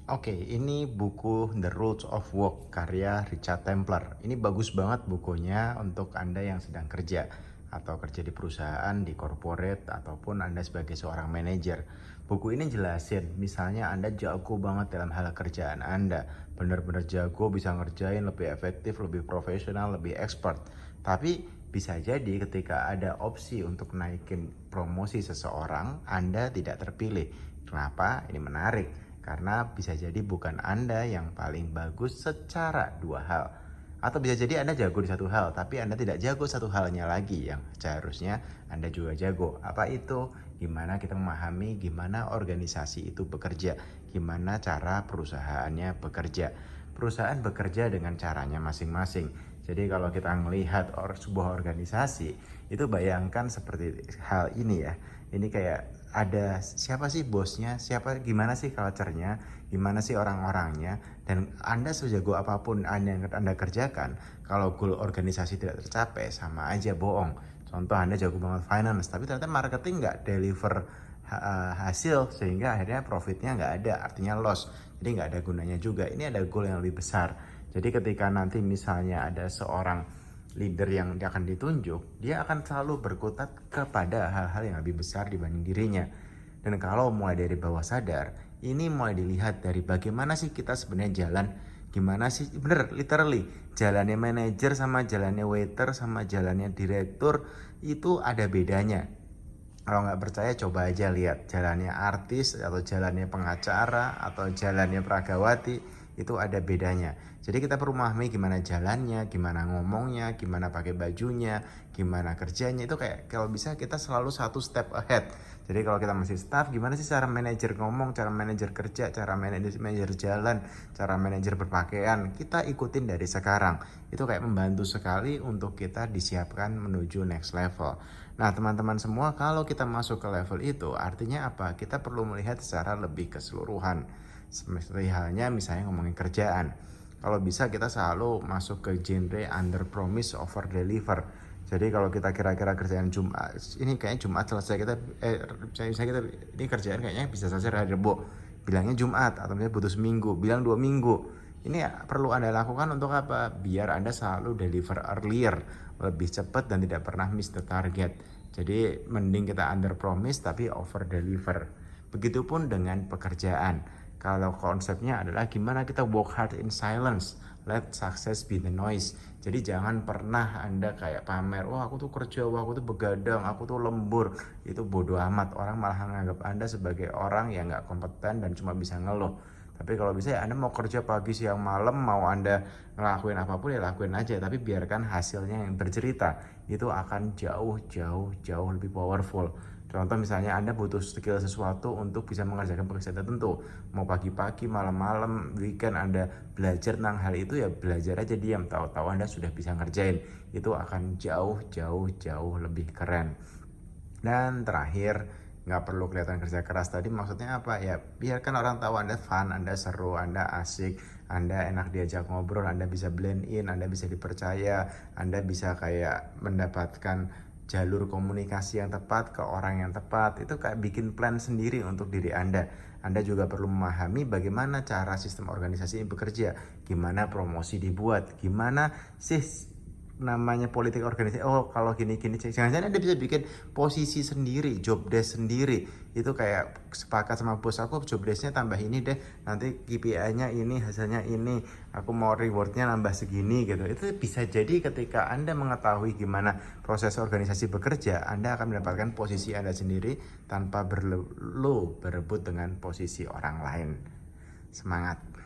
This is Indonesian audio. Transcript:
Oke, ini buku The Rules of Work karya Richard Templer. Ini bagus banget bukunya untuk Anda yang sedang kerja atau kerja di perusahaan, di corporate, ataupun Anda sebagai seorang manajer. Buku ini jelasin, misalnya Anda jago banget dalam hal kerjaan Anda, benar-benar jago, bisa ngerjain lebih efektif, lebih profesional, lebih expert. Tapi bisa jadi ketika ada opsi untuk naikin promosi seseorang, Anda tidak terpilih. Kenapa? Ini menarik. Karena bisa jadi bukan Anda yang paling bagus secara dua hal. Atau bisa jadi Anda jago di satu hal, tapi Anda tidak jago satu halnya lagi yang seharusnya Anda juga jago. Apa itu? Gimana kita memahami gimana organisasi itu bekerja, gimana cara perusahaannya bekerja. Perusahaan bekerja dengan caranya masing-masing. Jadi kalau kita melihat sebuah organisasi, itu bayangkan seperti hal ini ya. Ini kayak ada siapa sih bosnya, gimana sih culture-nya, gimana sih orang-orangnya, dan Anda sejago apapun yang Anda kerjakan, kalau goal organisasi tidak tercapai sama aja bohong. Contoh Anda jago banget finance, tapi ternyata marketing nggak deliver hasil sehingga akhirnya profitnya nggak ada, artinya loss. Jadi nggak ada gunanya juga. Ini ada goal yang lebih besar. Jadi ketika nanti misalnya ada seorang leader yang akan ditunjuk, dia akan selalu berkutat kepada hal-hal yang lebih besar dibanding dirinya. Dan kalau mulai dari bawah sadar, ini mulai dilihat dari bagaimana sih kita sebenarnya jalan, gimana sih, bener, literally, jalannya manajer sama jalannya waiter sama jalannya direktur itu ada bedanya. Kalau nggak percaya coba aja lihat jalannya artis atau jalannya pengacara atau jalannya peragawati, itu ada bedanya. Jadi kita perlu memahami gimana jalannya, gimana ngomongnya, gimana pakai bajunya, gimana kerjanya. Itu kayak kalau bisa kita selalu satu step ahead. Jadi kalau kita masih staff, gimana sih cara manajer ngomong, cara manajer kerja, cara manajer jalan, cara manajer berpakaian, kita ikutin dari sekarang. Itu kayak membantu sekali untuk kita disiapkan menuju next level. Nah, teman-teman semua, kalau kita masuk ke level itu, artinya apa? Kita perlu melihat secara lebih keseluruhan. Seperti halnya misalnya ngomongin kerjaan. Kalau bisa kita selalu masuk ke genre under promise over deliver. Jadi kalau kita kira-kira kerjaan Jumat, ini kayaknya Jumat selesai, misalnya kita ini kerjaan kayaknya bisa selesai hari Rabu. Bilangnya Jumat, atau misalnya butuh seminggu, bilang 2 minggu. Ini perlu Anda lakukan untuk apa? Biar Anda selalu deliver earlier, lebih cepat dan tidak pernah miss the target. Jadi mending kita under promise tapi over deliver. Begitupun dengan pekerjaan. Kalau konsepnya adalah gimana kita work hard in silence, let success be the noise. Jadi jangan pernah Anda kayak pamer, wah aku tuh kerja, wah aku tuh begadang, aku tuh lembur. Itu bodoh amat. Orang malah menganggap Anda sebagai orang yang gak kompeten dan cuma bisa ngeluh. Tapi kalau bisa ya Anda mau kerja pagi siang malam, mau Anda ngelakuin apapun ya lakuin aja, tapi biarkan hasilnya yang bercerita. Itu akan jauh lebih powerful. Contoh misalnya Anda butuh skill sesuatu untuk bisa mengerjakan pekerjaan tertentu, mau pagi-pagi, malam-malam, weekend Anda belajar tentang hal itu, ya belajar aja diam, tahu-tahu Anda sudah bisa ngerjain. Itu akan jauh lebih keren. Dan terakhir, nggak perlu kelihatan kerja keras. Tadi maksudnya apa ya? Biarkan orang tahu Anda fun, Anda seru, Anda asik, Anda enak diajak ngobrol, Anda bisa blend in, Anda bisa dipercaya, Anda bisa kayak mendapatkan jalur komunikasi yang tepat ke orang yang tepat. Itu kayak bikin plan sendiri untuk diri Anda. Anda juga perlu memahami bagaimana cara sistem organisasi ini bekerja, gimana promosi dibuat, gimana sih namanya politik organisasi. Oh kalau gini-gini, jangan-jangan Anda bisa bikin posisi sendiri, job desk sendiri. Itu kayak sepakat sama bos, aku job desknya tambah ini deh, nanti KPI-nya ini, hasilnya ini, aku mau rewardnya nambah segini gitu. Itu bisa jadi ketika Anda mengetahui gimana proses organisasi bekerja, Anda akan mendapatkan posisi Anda sendiri tanpa perlu berebut dengan posisi orang lain. Semangat.